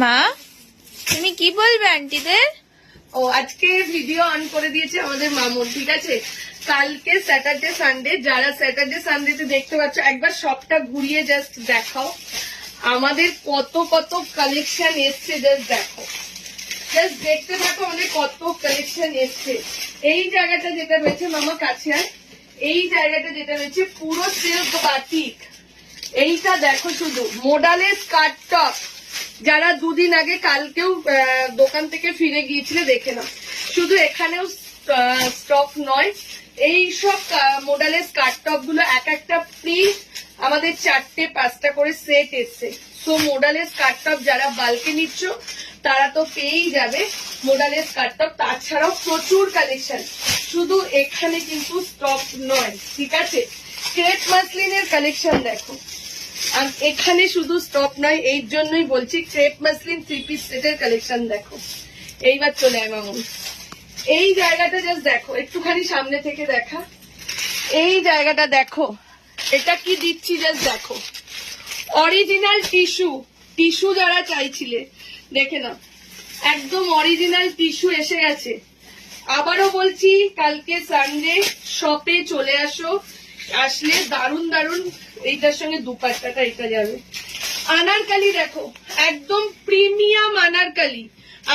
মা তুমি কি বলবে আন্টিদের? ও আজকে ভিডিও অন করে দিয়েছে আমাদের মামুন, ঠিক আছে। কালকে স্যাটারডে সানডে, যারা স্যাটারডে সানডেতে দেখতে পাচ্ছ একবার সবটা ঘুরিয়ে জাস্ট দেখাও আমাদের কত কত কালেকশন এসছে। জাস্ট দেখো, জাস্ট দেখতে থাকো আমাদের কত কালেকশন এসছে। এই জায়গাটা যেটা রয়েছে মামা কাছে আর এই জায়গাটা যেটা রয়েছে পুরো সিল্ক বাটিক। এইটা দেখো শুধু মডালের স্কার্ট টপ, যারা দুদিন আগে কালকেও দোকান থেকে ফিরে গিয়েছিলে দেখে নাও। শুধু এখানেও স্টক নয়, এই সব মডেলের স্কার্ট টপ গুলো এক একটা প্রিন্ট আমাদের 4-5টা করে সেট এসছে। সো মডেলের স্কার্ট টপ যারা বাল্কে নিচ্ছ তারা তো পেয়েই যাবে মডেলের স্কার্ট টপ। তাছাড়াও প্রচুর কালেকশন, শুধু এখানে কিন্তু স্টক নয়, ঠিক আছে। ক্রেপ মাসলিনের কালেকশন দেখো, আর এখানে শুধু স্টক নয়, এই জন্যই বলছি ক্রেপ মাসলিন 3 পিস সেটের কালেকশন দেখো। এইবার চলে আয় মামুন, এই জায়গাটা জাস্ট দেখো, একটুখানি সামনে থেকে দেখা। এই জায়গাটা দেখো, এটা কি দিচ্ছি জাস্ট দেখো। অরিজিনাল টিস্যু, টিস্যু যারা চাইছিলে দেখে নাও, একদম অরিজিনাল টিস্যু এসে গেছে। আবারও বলছি কালকে সানডে শপে চলে আসো, আসলে দারুন দারুন এইটার সঙ্গে দুপাট্টাটা এটা যাবে। আনারকালি দেখো, একদম প্রিমিয়াম আনারকালি।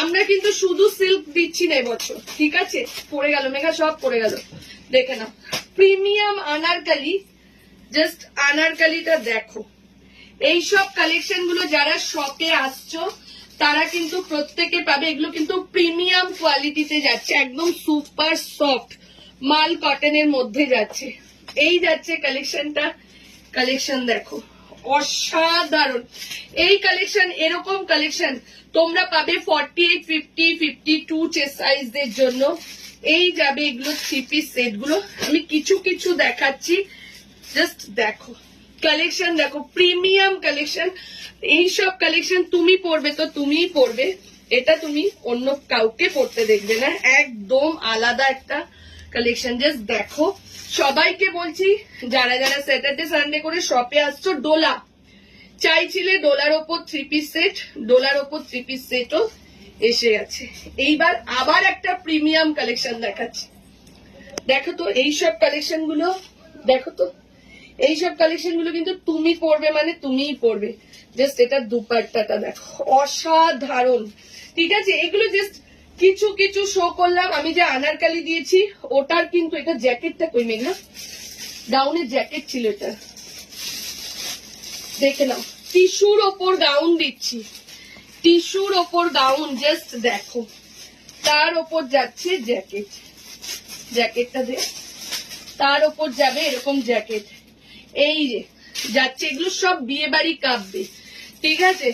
আমরা কিন্তু শুধু সিল্ক দিচ্ছি না এবছর, ঠিক আছে। পড়ে গেল মেঘা, সব পড়ে গেল, দেখে নাও প্রিমিয়াম আনারকালি। জাস্ট আনারকালিটা দেখো। এইসব কালেকশন গুলো যারা শপে আসছো তারা কিন্তু প্রত্যেকে পাবে। এগুলো কিন্তু প্রিমিয়াম কোয়ালিটিতে যাচ্ছে, একদম সুপার সফট মাল কটনের মধ্যে যাচ্ছে। এই যাচ্ছে কালেকশনটা, কালেকশন দেখো অসাধারণ। এই কালেকশন, এরকম কালেকশন তোমরা পাবে 48, 50, 52 চেস্ট সাইজদের জন্য। এই যাবে এগুলো 3 পিস সেট গুলো। আমি কিছু কিছু দেখাচ্ছি, জাস্ট দেখো কালেকশন দেখো, প্রিমিয়াম কালেকশন। এইসব কালেকশন তুমি পরবে তো তুমিই পরবে, এটা তুমি অন্য কাউকে পরতে দেখবে না, একদম আলাদা একটা কালেকশন। জাস্ট দেখো, সবাইকে বলছি যারা যারা স্যাটারডে সানডে করে শপে আসছো, ডোলা চাইছিলে, ডোলার ওপর 3 পিস সেট, ডোলার ওপর 3 পিস সেটও এসে গেছে। এইবার আবার একটা প্রিমিয়াম কালেকশন দেখাচ্ছি, দেখো তো এইসব কালেকশন গুলো দেখো তো। এইসব কালেকশন গুলো কিন্তু তুমি পরবে মানে তুমিই পরবে। জাস্ট এটা দুপাট্টাটা দেখো অসাধারণ, ঠিক আছে। এগুলো জাস্ট কিছু কিছু শো করলাম। আমি যে আনারকালি দিয়েছি ওটার কিন্তু এটা জ্যাকেটটা কই মেঘনা, গাউনের জ্যাকেট ছিল এটা, দেখে নাও। টিস্যুর ওপর গাউন দিচ্ছি, টিস্যুর ওপর গাউন, জাস্ট দেখো। তার ওপর যাচ্ছে জ্যাকেট, জ্যাকেটটা দে, তার ওপর যাবে এরকম জ্যাকেট। এই যে যাচ্ছে, এগুলো সব বিয়ে বাড়ি কাঁপবে, ঠিক আছে।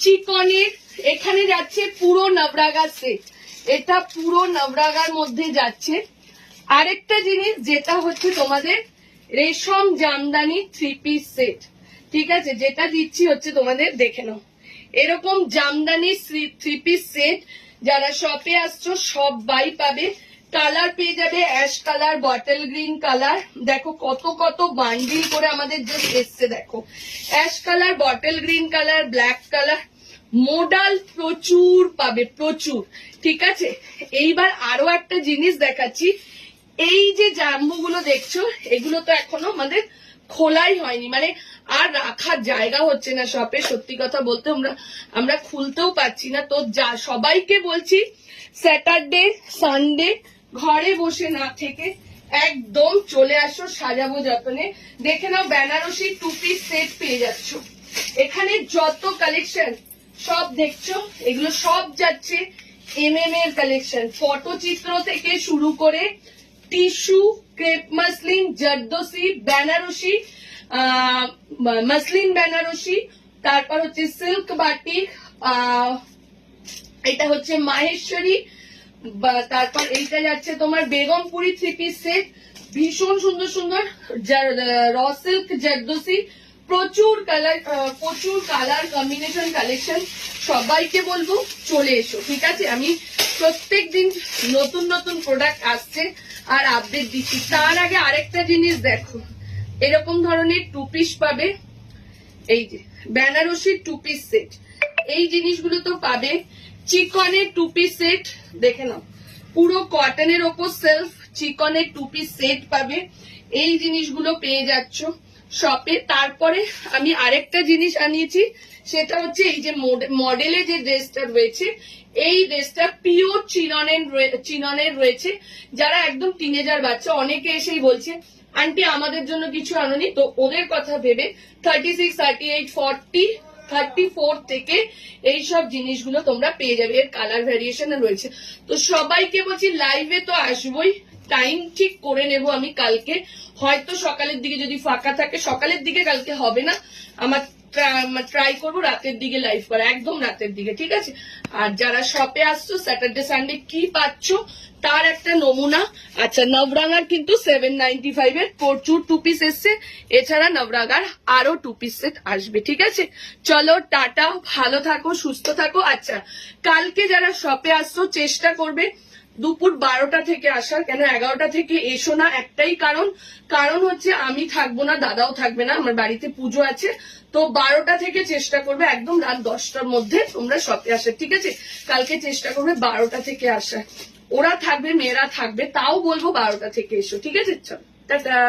চিকনের এখানে যাচ্ছে পুরো নবরাগা সেট, এটা পুরো নবরাগার মধ্যে যাচ্ছে। আরেকটা জিনিস যেটা হচ্ছে তোমাদের রেশম জামদানি 3 পিস সেট, ঠিক আছে, যেটা দিচ্ছি হচ্ছে তোমাদের দেখে নাও। এরকম জামদানি 3 পিস সেট যারা শপে আসছো সবাই পাবে। কালার পেয়ে যাবে ash colour, bottle green colour, দেখো কত কত বান্ডিল করে আমাদের জাস্ট এসছে। দেখো ash colour, bottle green colour, black colour, modal প্রচুর পাবে, প্রচুর, ঠিক আছে। এইবার আরো একটা জিনিস দেখাচ্ছি, এই যে জাম্বু গুলো দেখছো এগুলো তো এখনো আমাদের খোলাই হয়নি, মানে আর রাখার জায়গা হচ্ছে না শপে, সত্যি কথা বলতে আমরা খুলতেও পারছি না। তো যা সবাইকে বলছি স্যাটারডে সানডে ঘরে বসে না থেকে একদম চলে আসো সাজাবো যতনে। দেখে নাও বেনারসি 2 পিস সেট পেয়ে যাচ্ছ। এখানে যত কালেকশন সব দেখছো এগুলো সব যাচ্ছে MM এর কালেকশন। ফটোচিত্র থেকে শুরু করে tissue, crepe muslin, zardozi, Banarasi, muslin Banarasi, তারপর হচ্ছে সিল্ক বাটিক, এটা হচ্ছে মাহেশ্বরী, তারপর এইটা যাচ্ছে তোমার বেগমপুরি 3 পিস সেট, ভীষণ সুন্দর সুন্দর র সিল্ক জর্দোসি, প্রচুর কালার কম্বিনেশন কালেকশন। সবাইকে বলবো চলে এসো, ঠিক আছে। আমি প্রত্যেকদিন নতুন নতুন প্রোডাক্ট আসছে আর আপডেট দিচ্ছি। তার আগে আরেকটা জিনিস দেখো, এরকম ধরনের 2 পিস পাবে, এই যে বেনারসি 2 পিস সেট। এই জিনিসগুলো তো পাবে। চিকনের 2 পিস সেট দেখে নাও, পুরো কটনের ওপর সেলফ চিকনের 2 পিস সেট পাবে। এই জিনিসগুলো পেয়ে যাচ্ছ শপে। তারপরে আমি আরেকটা জিনিস আনিয়েছি, সেটা হচ্ছে এই যে মডেলে যে ড্রেসটা রয়েছে, এই ড্রেসটা পিওর চিননের রয়েছে। যারা একদম টিনেজার বাচ্চা, অনেকে এসেই বলছে আন্টি আমাদের জন্য কিছু আনোনি, তো ওদের কথা ভেবে 36, 38, 40, 34 থেকে এইসব জিনিসগুলো তোমরা পেয়ে যাবে। এর কালার ভ্যারিয়েশন রয়েছে। তো সবাইকে বলছি লাইভে তো আসবোই, টাইম ঠিক করে নেব আমি কালকে, হয়তো সকালের দিকে যদি ফাঁকা থাকে। সকালের দিকে কালকে হবে না, আমার ট্রাই করবো রাতের দিকে লাইভ করা, একদম রাতের দিকে, ঠিক আছে। আর যারা শপে আসছো স্যাটারডে সানডে কি পাচ্ছ তার একটা নমুনা। আচ্ছা, নবরাঙার কিন্তু 795 এর প্রচুর 2 পিস এসছে, এছাড়া নবরাঙার আরো 2 পিস সেট আসবে, ঠিক আছে। চলো টাটা, ভালো থাকো, সুস্থ থাকো। আচ্ছা, কালকে যারা শপে আসছো চেষ্টা করবে দুপুর 12টা থেকে আসার, কেন 11টা থেকে এসো না, একটাই কারণ হচ্ছে আমি থাকবো না, দাদাও থাকবে না, আমার বাড়িতে পুজো আছে। তো 12টা থেকে চেষ্টা করবে একদম রাত 10টার মধ্যে তোমরা শপে আসে, ঠিক আছে। কালকে চেষ্টা করবে 12টা থেকে আসার। ওরা থাকবে, মেয়েরা থাকবে, তাও বলবো 12টা থেকে এসো, ঠিক আছে। চল টাটা।